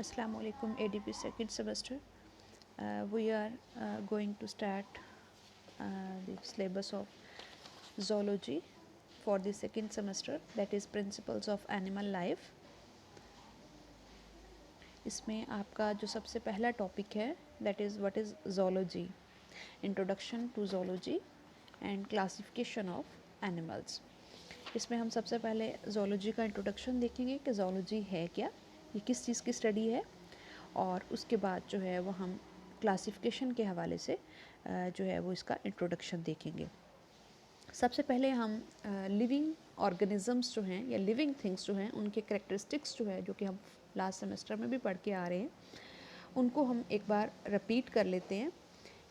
Assalamu alaikum ADP second semester. We are going to start the syllabus of zoology for the second semester, that is principles of animal life. इसमें आपका जो सबसे पहला topic है that is what is zoology, introduction to zoology and classification of animals. इसमें हम सबसे पहले zoology का इंट्रोडक्शन देखेंगे कि zoology है क्या, ये किस चीज़ की स्टडी है, और उसके बाद जो है वो हम क्लासिफिकेशन के हवाले से जो है वो इसका इंट्रोडक्शन देखेंगे. सबसे पहले हम लिविंग ऑर्गेनिजम्स जो हैं या लिविंग थिंग्स जो हैं उनके करेक्टरिस्टिक्स जो है, जो कि हम लास्ट सेमेस्टर में भी पढ़ के आ रहे हैं, उनको हम एक बार रिपीट कर लेते हैं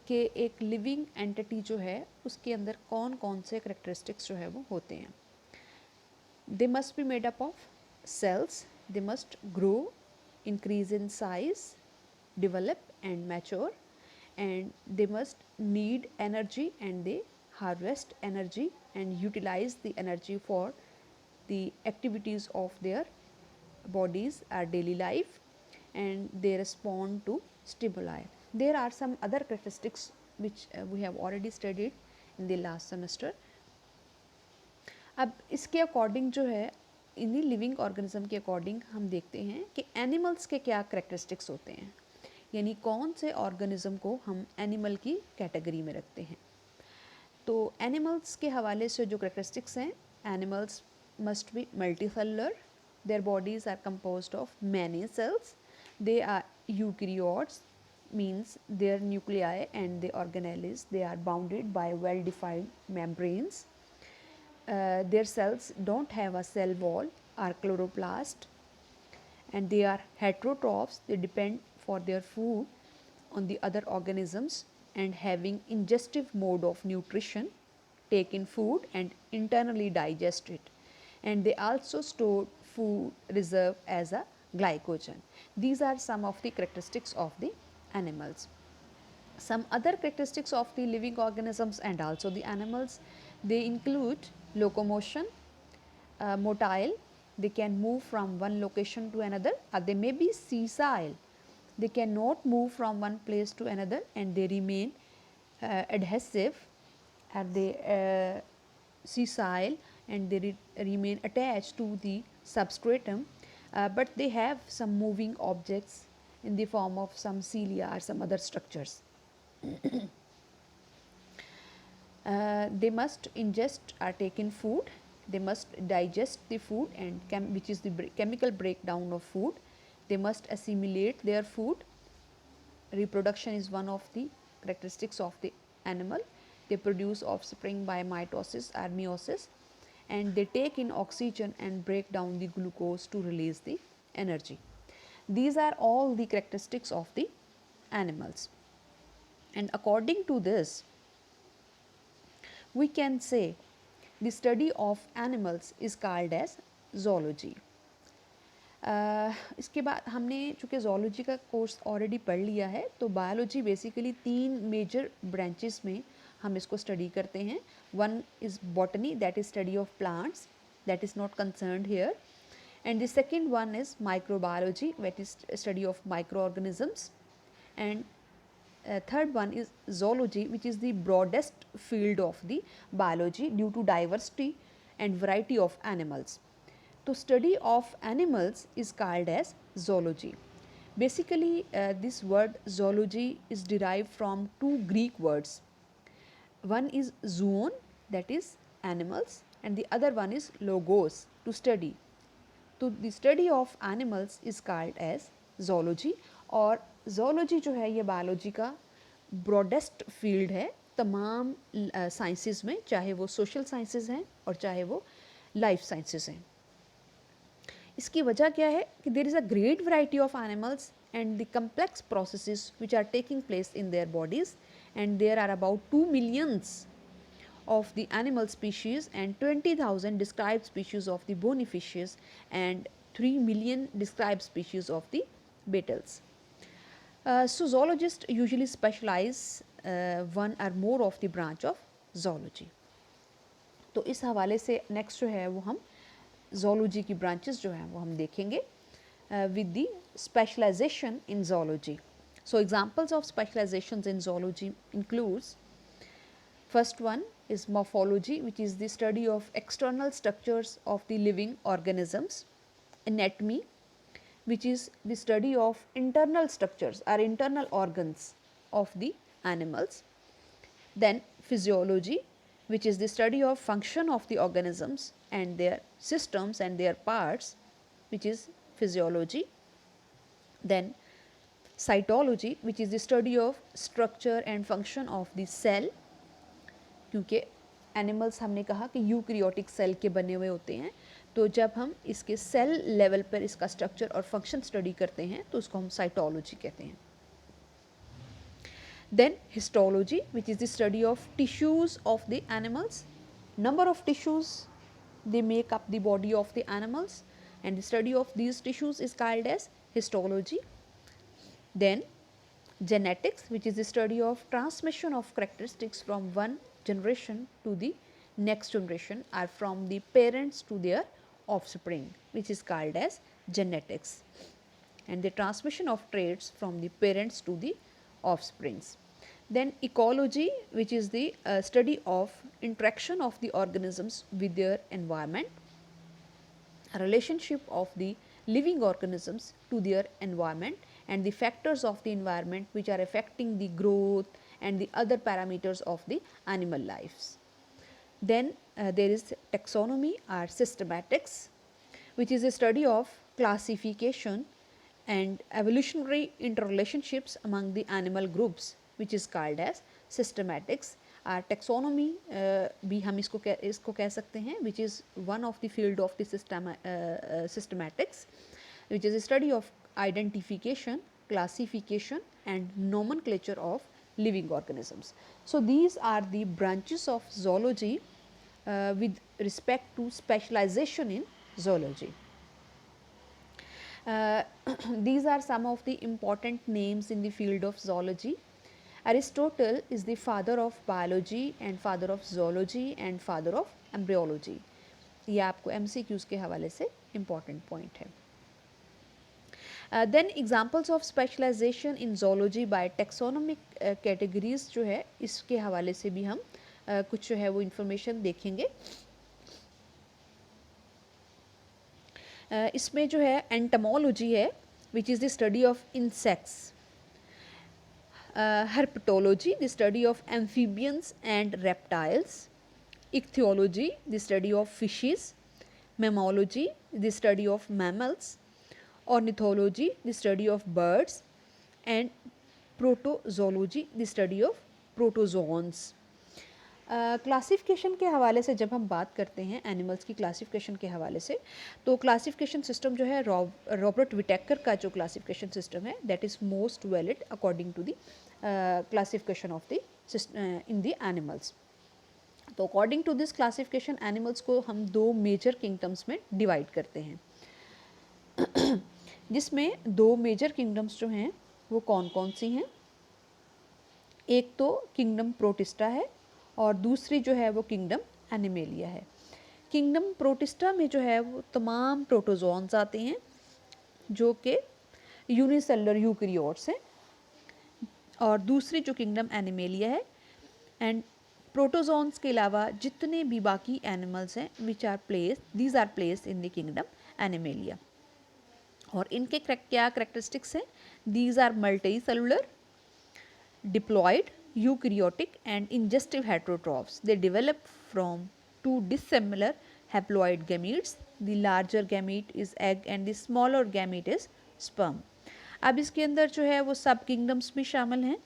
कि एक लिविंग एंटिटी जो है उसके अंदर कौन कौन से करेक्टरिस्टिक्स जो है वो होते हैं. They must be made up of cells, they must grow, increase in size, develop and mature, and they must need energy and they harvest energy and utilize the energy for the activities of their bodies, our daily life, and they respond to stimuli. There are some other characteristics which we have already studied in the last semester. अब इसके according जो है इन्हीं living organism के according हम देखते हैं कि एनिमल्स के क्या करेक्टरिस्टिक्स होते हैं, यानी कौन से ऑर्गेनिज्म को हम एनिमल की कैटेगरी में रखते हैं. तो एनिमल्स के हवाले से जो करेक्टरिस्टिक्स हैं, animals must be multicellular, their bodies are composed of many cells, they are eukaryotes, means their nuclei and the organelles, they are bounded by well defined membranes. Their cells don't have a cell wall or chloroplast, and they are heterotrophs. They depend for their food on the other organisms and having ingestive mode of nutrition, take in food and internally digest it, and they also store food reserve as a glycogen. These are some of the characteristics of the animals. Some other characteristics of the living organisms and also the animals, they include locomotion, motile, they can move from one location to another, or they may be sessile, they cannot move from one place to another and they remain adhesive, and they sessile and they remain attached to the substratum, but they have some moving objects in the form of some cilia or some other structures. They must ingest or take in food, they must digest the food and which is the chemical breakdown of food, they must assimilate their food. Reproduction is one of the characteristics of the animal. They produce offspring by mitosis or meiosis, and they take in oxygen and break down the glucose to release the energy. These are all the characteristics of the animals, and according to this we can say the study of animals is called as zoology. इसके बाद हमने चूँकि zoology का course already पढ़ लिया है, तो biology basically 3 major branches में हम इसको स्टडी करते हैं. One is botany, that is study of plants, that is not concerned here, and the second one is microbiology, that is study of microorganisms, and third one is zoology, which is the broadest field of the biology due to diversity and variety of animals. So study of animals is called as zoology. Basically this word zoology is derived from two Greek words. One is zoon, that is animals, and the other one is logos, to study. तो the study of animals is called as zoology, और zoology जो है ये biology का broadest field है तमाम sciences में, चाहे वो सोशल साइंसेस हैं और चाहे वो लाइफ साइंसेस हैं. इसकी वजह क्या है कि there is a great variety of animals and the complex processes which are taking place in their bodies, and there are about 2 millions of the animal species and 20,000 described species of the bony fishes and 3 million described species of the beetles. So zoologists usually specialize one or more of the branch of zoology. तो इस हवाले से next जो है वो हम zoology की branches जो हैं वो हम देखेंगे. with the specialization in zoology. So examples of specializations in zoology includes, first one is morphology, which is the study of external structures of the living organisms. Anatomy, which is the study of internal structures or internal organs of the animals. Then physiology, which is the study of function of the organisms and their systems and their parts, which is physiology. Then cytology, which is the study of structure and function of the cell, क्योंकि animals हमने कहा कि eukaryotic cell के बने हुए होते हैं, तो जब हम इसके सेल लेवल पर इसका स्ट्रक्चर और फंक्शन स्टडी करते हैं तो उसको हम साइटोलॉजी कहते हैं. Then histology, which is the study of tissues of the animals. Number of tissues they make up the body of the animals, and the study of these tissues is called as histology. Then genetics, which is the study of transmission of characteristics from one generation to the next generation or from the parents to their offspring, which is called as genetics, and the transmission of traits from the parents to the offsprings. Then ecology, which is the study of interaction of the organisms with their environment, relationship of the living organisms to their environment, and the factors of the environment which are affecting the growth and the other parameters of the animal lives. Then there is taxonomy or systematics, which is a study of classification and evolutionary interrelationships among the animal groups, which is called as systematics. Taxonomy भी हम इसको कह सकते हैं, which is one of the field of the systematics, which is a study of identification, classification and nomenclature of living organisms. So these are the branches of zoology with respect to specialization in zoology. These are some of the important names in the field of zoology. Aristotle is the father of biology and father of zoology and father of embryology. ये आपको MCQs के हवाले से important point है. Then examples of specialization in zoology by taxonomic categories जो है इसके हवाले से भी हम कुछ जो है वो information देखेंगे. इसमें जो है entomology है, which is the study of insects. Herpetology, the study of amphibians and reptiles. Ichthyology, the study of fishes. Mammalogy, the study of mammals. Ornithology, the study of birds. And protozoology, the study of protozoans. Classification के हवाले से जब हम बात करते हैं animals की classification के हवाले से, तो क्लासिफिकेशन सिस्टम जो है रॉबर्ट विटेकर का जो क्लासिफिकेशन सिस्टम है that is most valid according to the classification of the in the animals. तो according to this classification animals को हम दो मेजर किंगडम्स में डिवाइड करते हैं, जिसमें दो मेजर किंगडम्स जो हैं वो कौन कौन सी हैं. एक तो किंगडम प्रोटिस्टा है और दूसरी जो है वो किंगडम एनिमेलिया है. किंगडम प्रोटिस्टा में जो है वो तमाम प्रोटोजोन्स आते हैं जो कि यूनिसेलुलर यूकैरियोट्स हैं, और दूसरी जो किंगडम एनिमेलिया है, एंड प्रोटोजोन्स के अलावा जितने भी बाकी एनिमल्स हैं which are placed these are placed in the kingdom Animalia. और इनके क्या करेक्टरिस्टिक्स हैं. These are multicellular, diploid, eukaryotic and ingestive heterotrophs. They develop from two dissimilar haploid gametes. The larger gamete is egg and the smaller gamete is sperm. अब इसके अंदर जो है वो सब किंगडम्स भी शामिल हैं,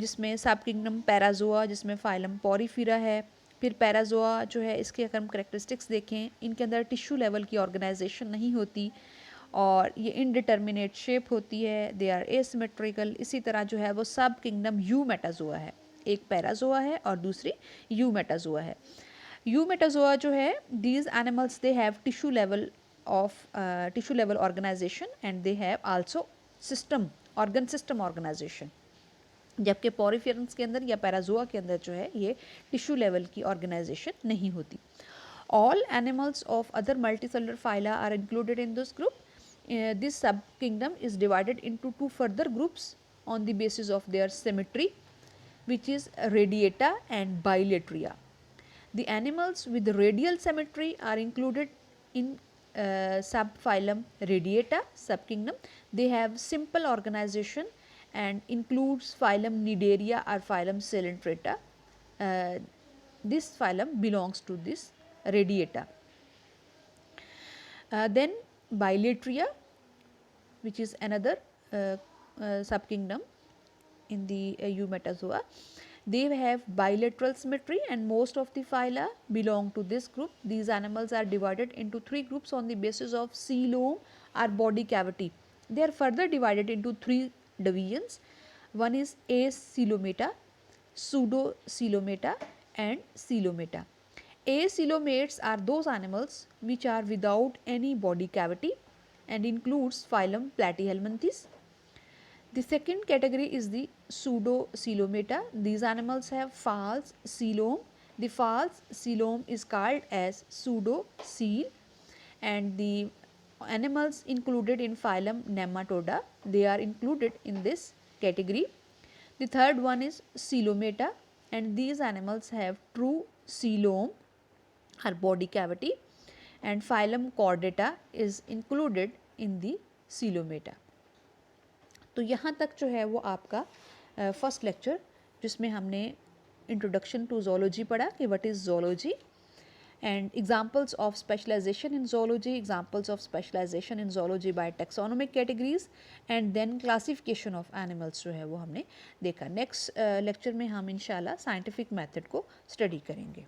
जिसमें सब किंगडम पैराजोआ जिसमें फाइलम पॉरीफिरा है. फिर पैराजोआ जो है इसके अगर हम करेक्टरिस्टिक्स देखें, इनके अंदर टिश्यू लेवल की ऑर्गेनाइजेशन नहीं होती और ये इनडिटर्मिनेट शेप होती है, दे आर एसिमेट्रिकल. इसी तरह जो है वो सब किंगडम यू मेटाजोआ है, एक पैराजोआ है और दूसरी यू मेटाजोआ है. यू मेटाजोआ जो है these animals they have tissue level organisation and they have also system organisation, जबकि पॉरीफेरन्स के अंदर या पैराजोआ के अंदर जो है ये टिश्यू लेवल की ऑर्गेनाइजेशन नहीं होती. All animals of other multicellular phyla are included in this group. This subkingdom is divided into two further groups on the basis of their symmetry, which is Radiata and Bilateria. The animals with radial symmetry are included in subphylum Radiata subkingdom. They have simple organization and includes phylum Cnidaria or phylum Coelenterata. This phylum belongs to this Radiata. Then Bilateria, which is another subkingdom in the Eumetazoa. They have bilateral symmetry and most of the phyla belong to this group. These animals are divided into three groups on the basis of coelom or body cavity. They are further divided into three divisions. One is Acoelomata, Pseudocoelomata and Coelomata. Acoelomates are those animals which are without any body cavity and includes phylum Platyhelminthes. The second category is the Pseudocoelomata. These animals have false coelom. The false coelom is called as pseudocoel, and the animals included in phylum Nematoda, they are included in this category. The third one is Coelomata, and these animals have true coelom or body cavity, and phylum Chordata is included in the Coelomata. तो यहाँ तक जो है वो आपका first lecture, जिसमें हमने introduction to zoology पढ़ा कि what is zoology and examples of specialisation in zoology, examples of specialisation in zoology by taxonomic categories and then classification of animals जो है वो हमने देखा. नेक्स्ट लेक्चर में हम इंशाल्लाह साइंटिफिक मेथड को स्टडी करेंगे.